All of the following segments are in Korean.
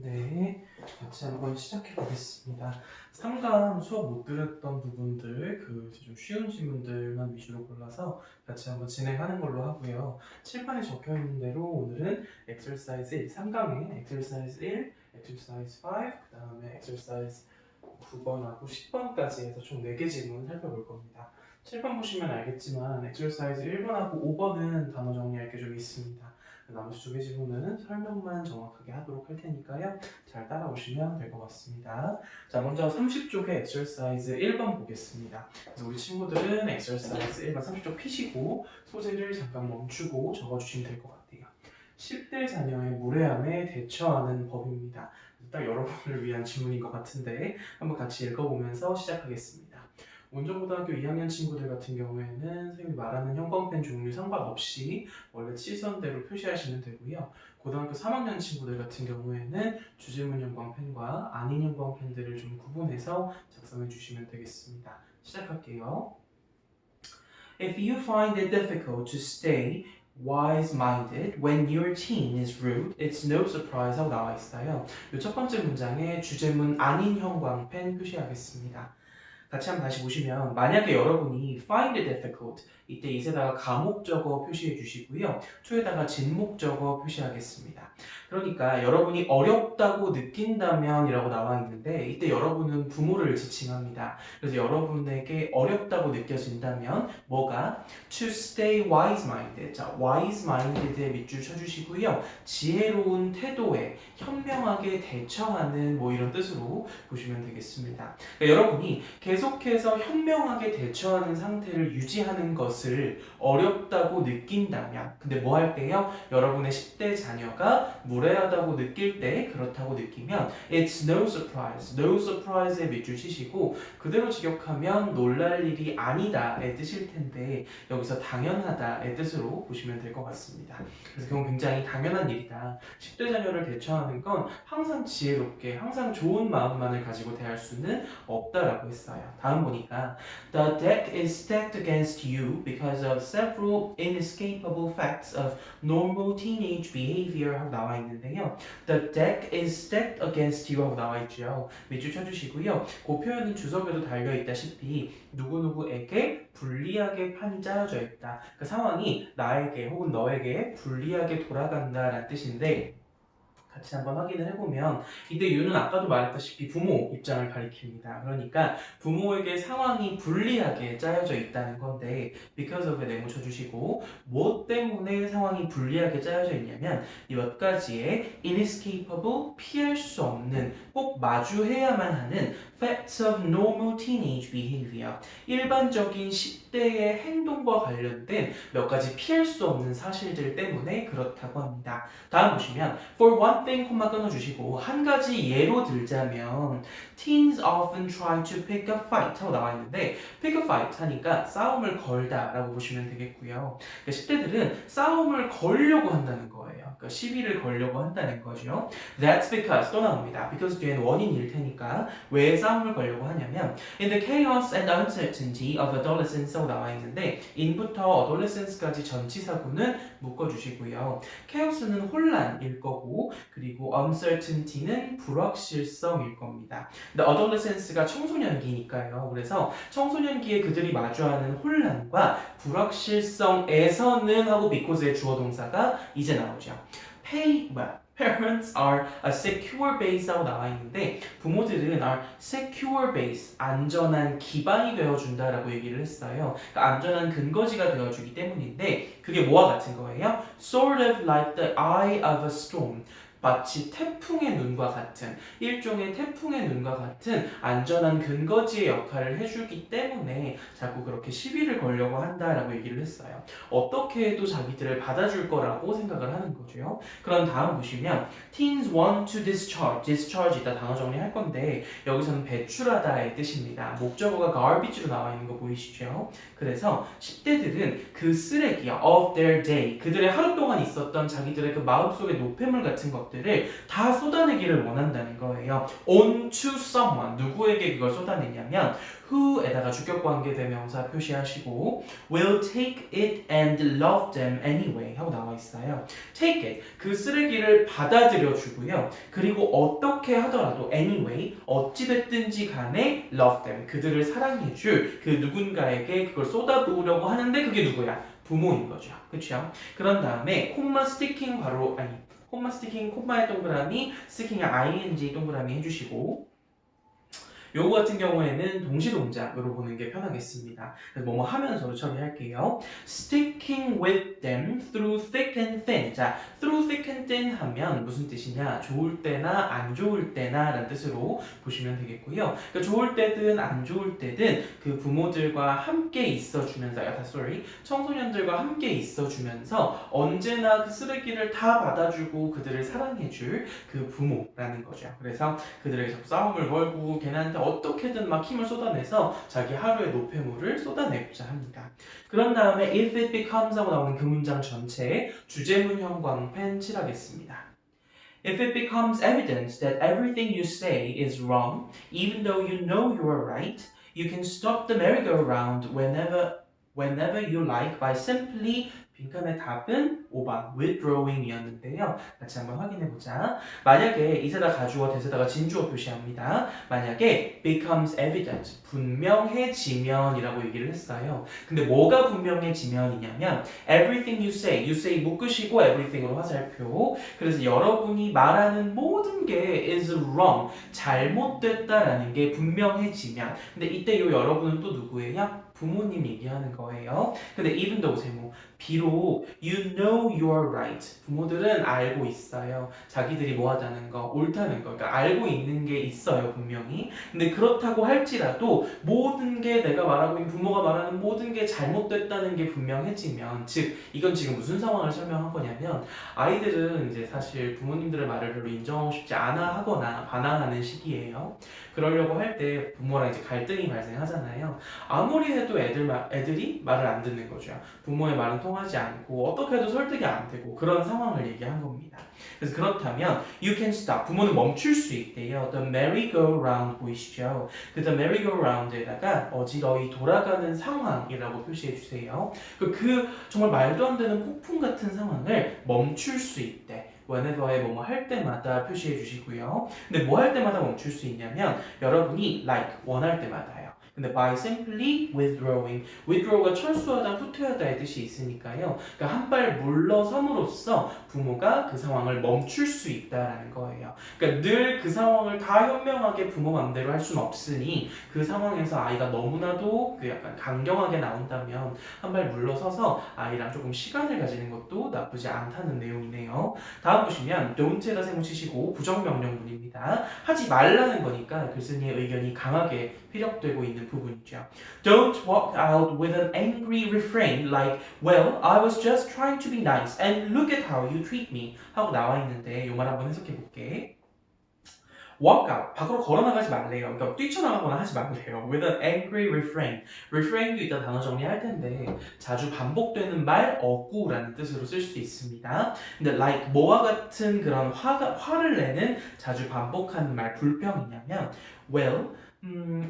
네, 같이 한번 시작해 보겠습니다. 3강 수업 못 들었던 부분들, 좀 쉬운 질문들만 위주로 골라서 같이 한번 진행하는 걸로 하고요. 칠판에 적혀 있는 대로 오늘은 exercise 1, 3강에 exercise 1, exercise 5, 그 다음에 exercise 9번하고 10번까지 해서 총 4개 질문을 살펴볼 겁니다. 칠판 보시면 알겠지만 exercise 1번하고 5번은 단어 정리할 게 좀 있습니다. 나머지 2개 질문은 설명만 정확하게 하도록 할 테니까요. 잘 따라오시면 될 것 같습니다. 자, 먼저 30쪽의 exercise 1번 보겠습니다. 그래서 우리 친구들은 exercise 1번 30쪽 피시고 소재를 잠깐 멈추고 적어주시면 될 것 같아요. 10대 자녀의 무례함에 대처하는 법입니다. 딱 여러분을 위한 질문인 것 같은데 한번 같이 읽어보면서 시작하겠습니다. 원정고등학교 2학년 친구들 같은 경우에는 선생님이 말하는 형광펜 종류 상관없이 원래 시선대로 표시하시면 되고요. 고등학교 3학년 친구들 같은 경우에는 주제문 형광펜과 아닌 형광펜들을 좀 구분해서 작성해 주시면 되겠습니다. 시작할게요. If you find it difficult to stay wise-minded when your teen is rude, it's no surprise 하고 나와 있어요. 이 첫 번째 문장에 주제문 아닌 형광펜 표시하겠습니다. 같이 한번 다시 보시면 만약에 여러분이 find it difficult 이때 이세다가 가목적어 표시해 주시고요. 초에다가 진목적어 표시하겠습니다. 그러니까 여러분이 어렵다고 느낀다면 이라고 나와 있는데 이때 여러분은 부모를 지칭합니다. 그래서 여러분에게 어렵다고 느껴진다면 뭐가 to stay wise-minded. 자, wise-minded에 밑줄 쳐주시고요. 지혜로운 태도에 현명하게 대처하는 뭐 이런 뜻으로 보시면 되겠습니다. 그러니까 여러분이 계속해서 현명하게 대처하는 상태를 유지하는 것을 어렵다고 느낀다면 근데 뭐 할 때요? 여러분의 10대 자녀가 무례하다고 느낄 때 그렇다고 느끼면 It's no surprise, no surprise에 밑줄 치시고 그대로 직역하면 놀랄 일이 아니다의 뜻일 텐데 여기서 당연하다의 뜻으로 보시면 될 것 같습니다. 그래서 그건 굉장히 당연한 일이다. 10대 자녀를 대처하는 건 항상 지혜롭게 항상 좋은 마음만을 가지고 대할 수는 없다라고 했어요. 다음 보니까 The deck is stacked against you because of several inescapable facts of normal teenage behavior 하고 나와 있는데요. The deck is stacked against you 하고 나와 있죠. 밑줄 쳐주시고요. 그 표현은 주석에도 달려있다시피 누구누구에게 불리하게 판이 짜여져 있다. 그 상황이 나에게 혹은 너에게 불리하게 돌아간다라는 뜻인데 같이 한번 확인을 해보면 이때 U는 아까도 말했다시피 부모 입장을 가리킵니다. 그러니까 부모에게 상황이 불리하게 짜여져 있다는 건데 because of에 네모 쳐주시고 뭐 때문에 상황이 불리하게 짜여져 있냐면 이 몇 가지의 inescapable 피할 수 없는 꼭 마주해야만 하는 facts of normal teenage behavior 일반적인 10대의 행동과 관련된 몇 가지 피할 수 없는 사실들 때문에 그렇다고 합니다. 다음 보시면 for one thing 콤마 끊어주시고 한 가지 예로 들자면 teens often try to pick a fight 하고 나와 있는데 pick a fight 하니까 싸움을 걸다 라고 보시면 되겠고요. 그러니까 10대들은 싸움을 걸려고 한다는 거예요. 그러니까 시비를 걸려고 한다는 거죠. That's because 또 나옵니다. because 뒤에는 원인일 테니까 왜 싸움을 걸려고 하냐면 in the chaos and uncertainty of adolescence 하고 나와 있는데 in부터 adolescence까지 전치사구는 묶어주시고요. chaos는 혼란일 거고 그리고 uncertainty는 불확실성일 겁니다. 근데 adolescence가 청소년기니까요. 그래서 청소년기에 그들이 마주하는 혼란과 불확실성에서는 하고 because의 주어 동사가 이제 나오죠. Parents are a secure base 하고 나와 있는데 부모들은 are secure base, 안전한 기반이 되어준다라고 얘기를 했어요. 그러니까 안전한 근거지가 되어주기 때문인데 그게 뭐와 같은 거예요? Sort of like the eye of a storm. 마치 태풍의 눈과 같은 일종의 태풍의 눈과 같은 안전한 근거지의 역할을 해주기 때문에 자꾸 그렇게 시비를 걸려고 한다라고 얘기를 했어요. 어떻게 해도 자기들을 받아줄 거라고 생각을 하는 거죠. 그럼 다음 보시면 teens want to discharge 이따 단어 정리할 건데 여기서는 배출하다의 뜻입니다. 목적어가 garbage로 나와 있는 거 보이시죠? 그래서 10대들은 그 쓰레기야 of their day 그들의 하루 동안 있었던 자기들의 그 마음속의 노폐물 같은 것들 것들을 다 쏟아내기를 원한다는 거예요. onto someone, 누구에게 그걸 쏟아내냐면 who에다가 주격관계대명사 표시하시고 will take it and love them anyway 하고 나와 있어요. take it, 그 쓰레기를 받아들여 주고요. 그리고 어떻게 하더라도 anyway, 어찌됐든지 간에 love them, 그들을 사랑해줄 그 누군가에게 그걸 쏟아부으려고 하는데 그게 누구야? 부모인 거죠. 그렇죠? 그런 다음에 콤마 스티킹 괄호 아니 콤마 스티킹 콤마의 동그라미 스티킹의 ing 동그라미 해주시고 요거 같은 경우에는 동시동작으로 보는 게 편하겠습니다. 그래서 뭐뭐 하면서로 처리할게요. Sticking with them through thick and thin. 자, through thick and thin 하면 무슨 뜻이냐? 좋을 때나 안 좋을 때나 라는 뜻으로 보시면 되겠고요. 그러니까 좋을 때든 안 좋을 때든 그 부모들과 함께 있어주면서, 청소년들과 함께 있어주면서 언제나 그 쓰레기를 다 받아주고 그들을 사랑해줄 그 부모라는 거죠. 그래서 그들에게 자꾸 싸움을 걸고 걔네한테 어떻게든 막 힘을 쏟아내서 자기 하루의 노폐물을 쏟아내고자 합니다. 그런 다음에 if it becomes 하고 나오는 그 문장 전체에 주제문형 광펜 칠하겠습니다. If it becomes evident that everything you say is wrong, even though you know you are right, you can stop the merry-go-round whenever you like by simply 빈칸의 답은 5번 withdrawing이었는데요. 같이 한번 확인해보자. 만약에 이세다 가주어 대세다가 진주어 표시합니다. 만약에 becomes evident, 분명해지면 이라고 얘기를 했어요. 근데 뭐가 분명해지면이냐면 everything you say 묶으시고 everything으로 화살표. 그래서 여러분이 말하는 모든 게 is wrong, 잘못됐다라는 게 분명해지면. 근데 이때 요 여러분은 또 누구예요? 부모님 얘기하는 거예요. 근데 even though 세모, 비록 you know you're right, 부모들은 알고 있어요. 자기들이 뭐 하자는 거, 옳다는 거, 그러니까 알고 있는 게 있어요, 분명히. 근데 그렇다고 할지라도 모든 게 내가 말하고 있는 부모가 말하는 모든 게 잘못됐다는 게 분명해지면, 즉 이건 지금 무슨 상황을 설명한 거냐면 아이들은 이제 사실 부모님들의 말을 별로 인정하고 싶지 않아 하거나 반항하는 시기예요. 그러려고 할 때 부모랑 이제 갈등이 발생하잖아요. 아무리 해도 애들이 말을 안 듣는 거죠. 부모의 말은 통하지 않고 어떻게 해도 설득이 안 되고 그런 상황을 얘기한 겁니다. 그래서 그렇다면 you can stop, 부모는 멈출 수 있대요. The merry-go-round 보이시죠? 그 the merry-go-round에다가 어지러이 돌아가는 상황이라고 표시해 주세요. 그 정말 말도 안 되는 폭풍 같은 상황을 멈출 수 있대. whenever에 뭐뭐 할 때마다 표시해 주시고요. 근데 뭐 할 때마다 멈출 수 있냐면 여러분이 like 원할 때마다요. 근데 by simply withdraw가 철수하다, 후퇴하다의 뜻이 있으니까요. 그러니까 한 발 물러섬으로써 부모가 그 상황을 멈출 수 있다라는 거예요. 그러니까 늘 그 상황을 다 현명하게 부모 맘대로 할 수는 없으니 그 상황에서 아이가 너무나도 그 약간 강경하게 나온다면 한 발 물러서서 아이랑 조금 시간을 가지는 것도 나쁘지 않다는 내용이네요. 다음 보시면 don't에다 세모 치시고 부정명령문입니다. 하지 말라는 거니까 글쓴이의 의견이 강하게 피력되고 있는 부분이죠. Don't walk out with an angry refrain like, well, I was just trying to be nice and look at how you treat me 하고 나와 있는데 이 말 한번 해석해 볼게. walk out, 밖으로 걸어나가지 말래요. 그러니까 뛰쳐나가거나 하지 말래요. with an angry refrain. refrain도 이따 단어 정리할 텐데 자주 반복되는 말, 어구라는 뜻으로 쓸 수 있습니다. 근데 like 뭐와 같은 그런 화를 내는 자주 반복하는 말, 불평이냐면 well,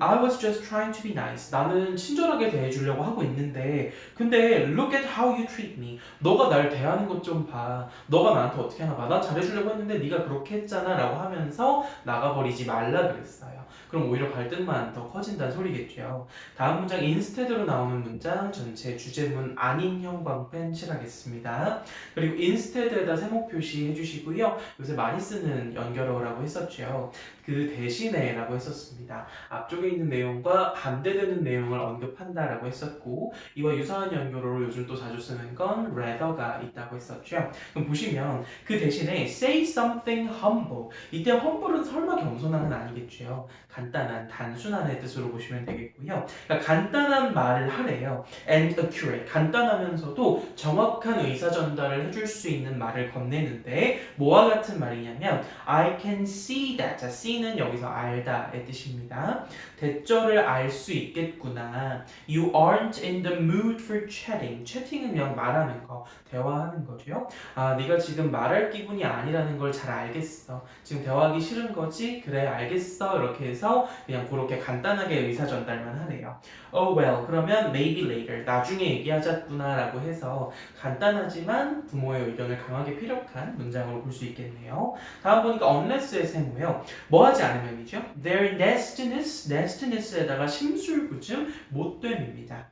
I was just trying to be nice. 나는 친절하게 대해주려고 하고 있는데 근데 look at how you treat me. 너가 날 대하는 것 좀 봐. 너가 나한테 어떻게 하나 봐. 난 잘해주려고 했는데 네가 그렇게 했잖아 라고 하면서 나가버리지 말라 그랬어요. 그럼 오히려 갈등만 더 커진다는 소리겠죠. 다음 문장 instead로 나오는 문장 전체 주제문 아닌형 광펜 칠하겠습니다. 그리고 instead에다 세모 표시 해주시고요. 요새 많이 쓰는 연결어라고 했었죠. 그 대신에 라고 했었습니다. 앞쪽에 있는 내용과 반대되는 내용을 언급한다라고 했었고 이와 유사한 연결어로 요즘 또 자주 쓰는 건 rather가 있다고 했었죠. 그럼 보시면 그 대신에 say something humble, 이때 humble은 설마 겸손한은 아니겠죠. 간단한, 단순한의 뜻으로 보시면 되겠고요. 그러니까 간단한 말을 하래요. and accurate. 간단하면서도 정확한 의사 전달을 해줄 수 있는 말을 건네는데 뭐와 같은 말이냐면 I can see that. 자, see는 여기서 알다의 뜻입니다. 대절을 알 수 있겠구나. You aren't in the mood for chatting. 채팅은 그냥 말하는 거, 대화하는 거죠. 아, 네가 지금 말할 기분이 아니라는 걸 잘 알겠어. 지금 대화하기 싫은 거지? 그래, 알겠어. 이렇게 해서 그냥 그렇게 간단하게 의사 전달만 하네요. Oh well, 그러면 maybe later. 나중에 얘기하자꾸나 라고 해서 간단하지만 부모의 의견을 강하게 피력한 문장으로 볼 수 있겠네요. 다음 보니까 unless의 세모요. 뭐 하지 않으면이죠? Their nestness에다가 심술구즘 못됨입니다.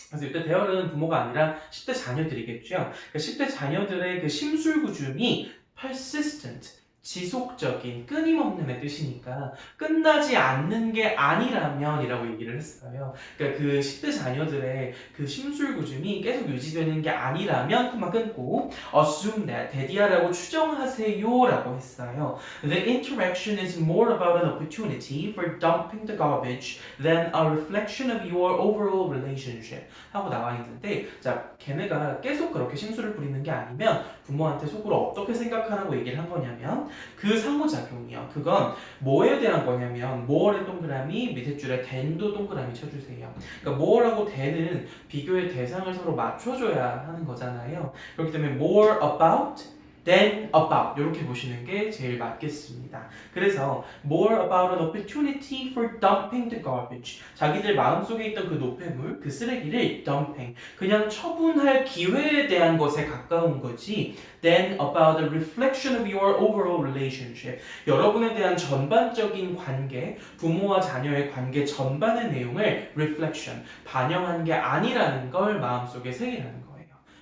그래서 이때 대어는 부모가 아니라 10대 자녀들이겠죠. 10대 자녀들의 그 심술구줌이 persistent, 지속적인, 끊임없는의 뜻이니까 끝나지 않는 게 아니라면 이라고 얘기를 했어요. 그러니까 그 10대 자녀들의 그 심술구줌이 계속 유지되는 게 아니라면 그만 끊고 assume that, 대디하라고 추정하세요 라고 했어요. The interaction is more about an opportunity for dumping the garbage than a reflection of your overall relationship 하고 나와 있는데, 자, 걔네가 계속 그렇게 심술을 부리는 게 아니면 부모한테 속으로 어떻게 생각하라고 얘기를 한 거냐면 그 상호작용이요. 그건 뭐에 대한 거냐면 more의 동그라미, 밑에 줄에 than도 동그라미 쳐주세요. 그러니까 more하고 than은 비교의 대상을 서로 맞춰줘야 하는 거잖아요. 그렇기 때문에 more about than about 이렇게 보시는 게 제일 맞겠습니다. 그래서 more about an opportunity for dumping the garbage. 자기들 마음속에 있던 그 노폐물, 그 쓰레기를 dumping, 그냥 처분할 기회에 대한 것에 가까운 거지 than about the reflection of your overall relationship. 여러분에 대한 전반적인 관계, 부모와 자녀의 관계 전반의 내용을 reflection, 반영한 게 아니라는 걸 마음속에 새기라는 거예요.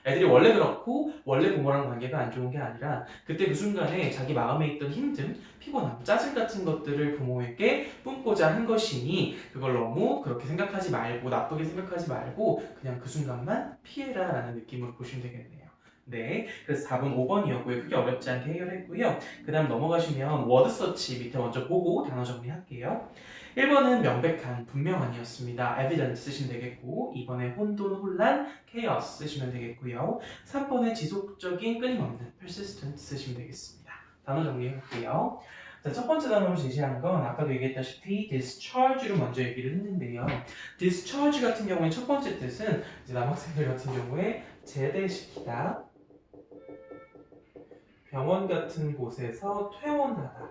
애들이 원래 그렇고 원래 부모랑 관계가 안 좋은 게 아니라 그때 그 순간에 자기 마음에 있던 힘듦, 피곤함, 짜증 같은 것들을 부모에게 뿜고자 한 것이니 그걸 너무 그렇게 생각하지 말고 나쁘게 생각하지 말고 그냥 그 순간만 피해라 라는 느낌으로 보시면 되겠네요. 네, 그래서 4번 5번이었고요. 크게 어렵지 않게 해결했고요. 그 다음 넘어가시면 워드서치 밑에 먼저 보고 단어 정리할게요. 1번은 명백한, 분명한이었습니다. evident 쓰시면 되겠고 2번에 혼돈, 혼란, chaos 쓰시면 되겠고요. 3번에 지속적인, 끊임없는, persistent 쓰시면 되겠습니다. 단어 정리해볼게요. 자, 첫 번째 단어로 제시한 건 아까도 얘기했다시피 discharge로 먼저 얘기를 했는데요. discharge 같은 경우에 첫 번째 뜻은 이제 남학생들 같은 경우에 제대시키다, 병원 같은 곳에서 퇴원하다.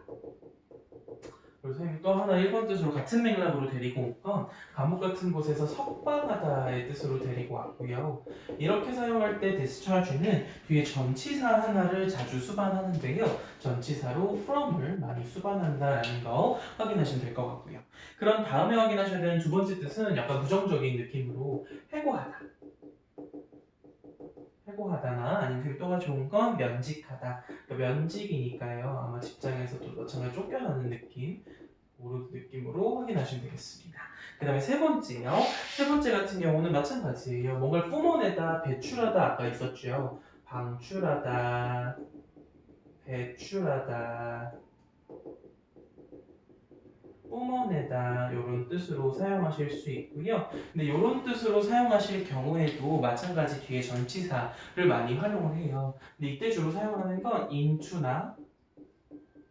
그리고 선생님이 또 하나 1번 뜻으로 같은 맥락으로 데리고 온 건 감옥 같은 곳에서 석방하다의 뜻으로 데리고 왔고요. 이렇게 사용할 때 discharge는 뒤에 전치사 하나를 자주 수반하는데요. 전치사로 from을 많이 수반한다라는 거 확인하시면 될 것 같고요. 그럼 다음에 확인하셔야 되는 두 번째 뜻은 약간 부정적인 느낌으로 해고하다. 해고하다나 아니면 또 좋은 건 면직하다. 그러니까 면직이니까요. 아마 직장에서도 마찬가지로 쫓겨나는 느낌, 그런 느낌으로 확인하시면 되겠습니다. 그 다음에 세 번째요. 세 번째 같은 경우는 마찬가지예요. 뭔가를 뿜어내다, 배출하다 아까 있었죠. 방출하다, 배출하다, 뿜어내다 이런 뜻으로 사용하실 수 있고요. 근데 이런 뜻으로 사용하실 경우에도 마찬가지 뒤에 전치사를 많이 활용을 해요. 근데 이때 주로 사용하는 건 into나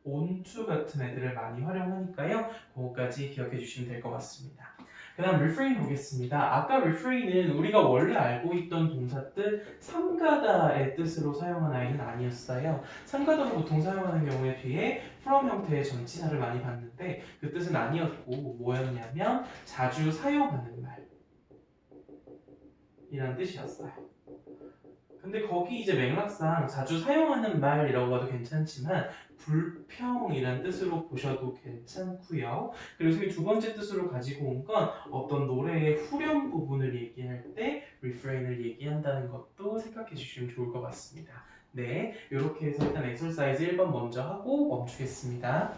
onto 같은 애들을 많이 활용하니까요. 그거까지 기억해 주시면 될 것 같습니다. 그 다음 refrain 보겠습니다. 아까 refrain은 우리가 원래 알고 있던 동사뜻 삼가다의 뜻으로 사용한 아이는 아니었어요. 삼가다로 보통 사용하는 경우에 뒤에 from 형태의 전치사를 많이 봤는데 그 뜻은 아니었고 뭐였냐면 자주 사용하는 말이라는 뜻이었어요. 근데 거기 이제 맥락상 자주 사용하는 말이라고 봐도 괜찮지만 불평이라는 뜻으로 보셔도 괜찮고요. 그리고 두 번째 뜻으로 가지고 온 건 어떤 노래의 후렴 부분을 얘기할 때 refrain을 얘기한다는 것도 생각해 주시면 좋을 것 같습니다. 네, 이렇게 해서 일단 엑서사이즈 1번 먼저 하고 멈추겠습니다.